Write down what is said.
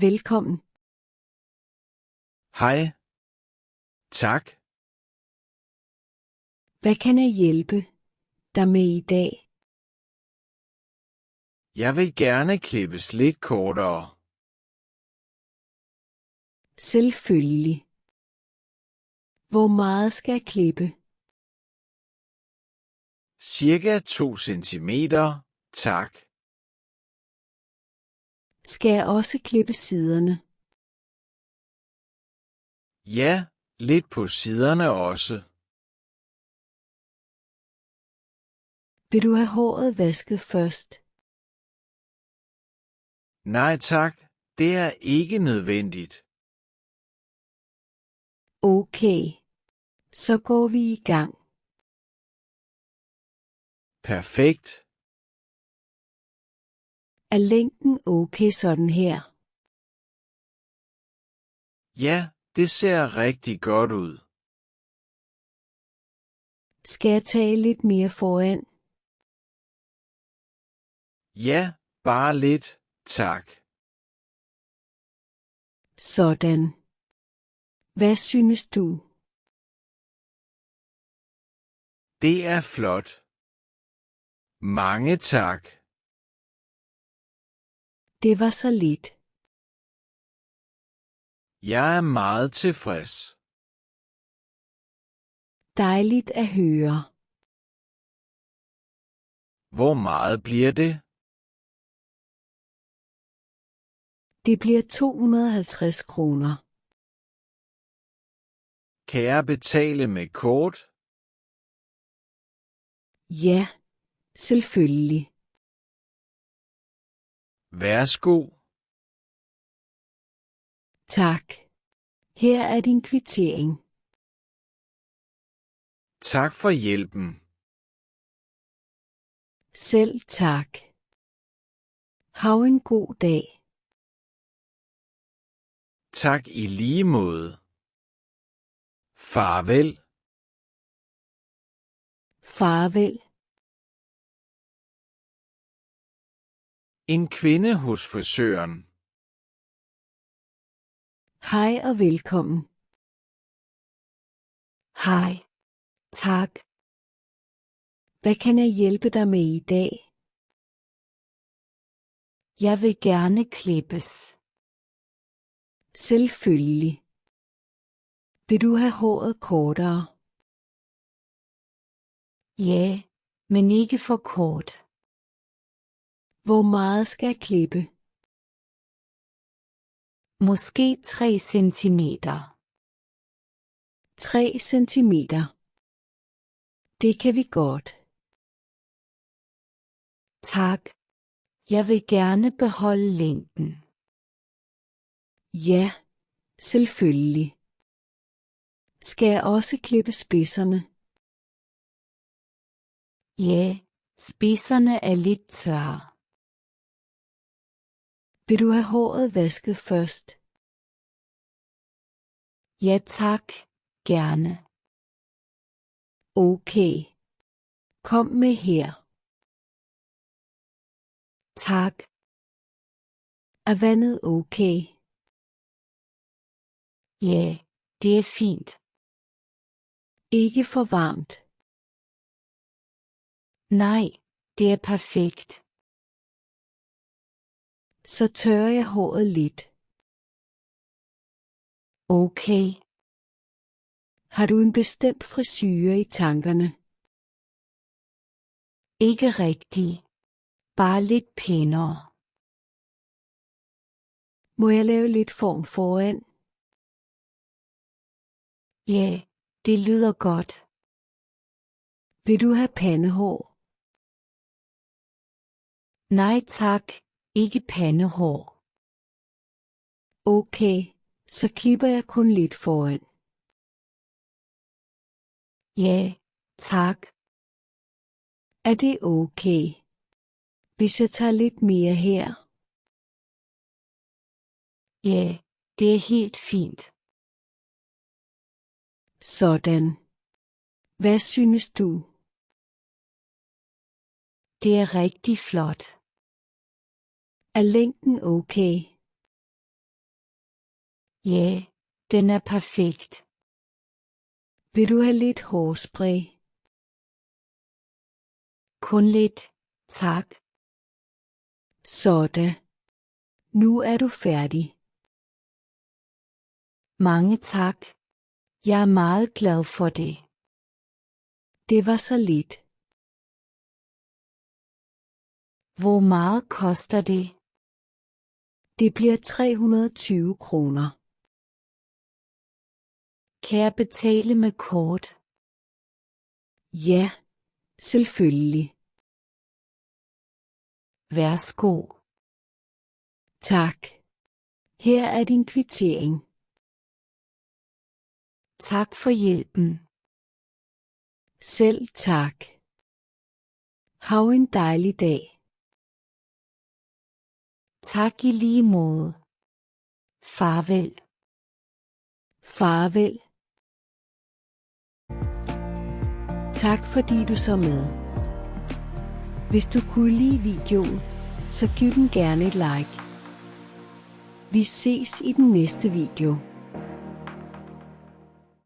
Velkommen. Hej. Tak. Hvad kan jeg hjælpe dig med i dag? Jeg vil gerne klippes lidt kortere. Selvfølgelig. Hvor meget skal jeg klippe? Cirka 2 centimeter, tak. Skal jeg også klippe siderne? Ja, lidt på siderne også. Vil du have håret vasket først? Nej tak, det er ikke nødvendigt. Okay. Så går vi i gang. Perfekt. Er længden okay sådan her? Ja, det ser rigtig godt ud. Skal jeg tage lidt mere foran? Ja, bare lidt, tak. Sådan. Hvad synes du? Det er flot. Mange tak. Det var så lidt. Jeg er meget tilfreds. Dejligt at høre. Hvor meget bliver det? Det bliver 250 kroner. Kan jeg betale med kort? Ja, selvfølgelig. Værsgo. Tak. Her er din kvittering. Tak for hjælpen. Selv tak. Hav en god dag. Tak i lige måde. Farvel. Farvel. En kvinde hos frisøren. Hej og velkommen. Hej. Tak. Hvad kan jeg hjælpe dig med i dag? Jeg vil gerne klippes. Selvfølgelig. Vil du have håret kortere? Ja, men ikke for kort. Hvor meget skal jeg klippe? Måske 3 centimeter. 3 centimeter. Det kan vi godt. Tak. Jeg vil gerne beholde længden. Ja, selvfølgelig. Skal jeg også klippe spidserne? Ja, spidserne er lidt tørre. Vil du have håret vasket først? Ja tak, gerne. Okay. Kom med her. Tak. Er vandet okay? Ja, det er fint. Ikke for varmt. Nej, det er perfekt. Så tørrer jeg håret lidt. Okay. Har du en bestemt frisyre i tankerne? Ikke rigtig. Bare lidt pænere. Må jeg lave lidt form foran? Ja, det lyder godt. Vil du have pandehår? Nej tak, ikke pandehår. Okay, så klipper jeg kun lidt foran. Ja, tak. Er det okay, hvis jeg tager lidt mere her? Ja, det er helt fint. Sådan. Hvad synes du? Det er rigtig flot. Er længden okay? Ja, den er perfekt. Vil du have lidt hårspray? Kun lidt, tak. Sådan. Nu er du færdig. Mange tak. Jeg er meget glad for det. Det var så lidt. Hvor meget koster det? Det bliver 320 kroner. Kan jeg betale med kort? Ja, selvfølgelig. Værsgo. Tak. Her er din kvittering. Tak for hjælpen. Selv tak. Hav en dejlig dag. Tak i lige måde. Farvel. Farvel. Tak fordi du så med. Hvis du kunne lide videoen, så giv den gerne et like. Vi ses i den næste video.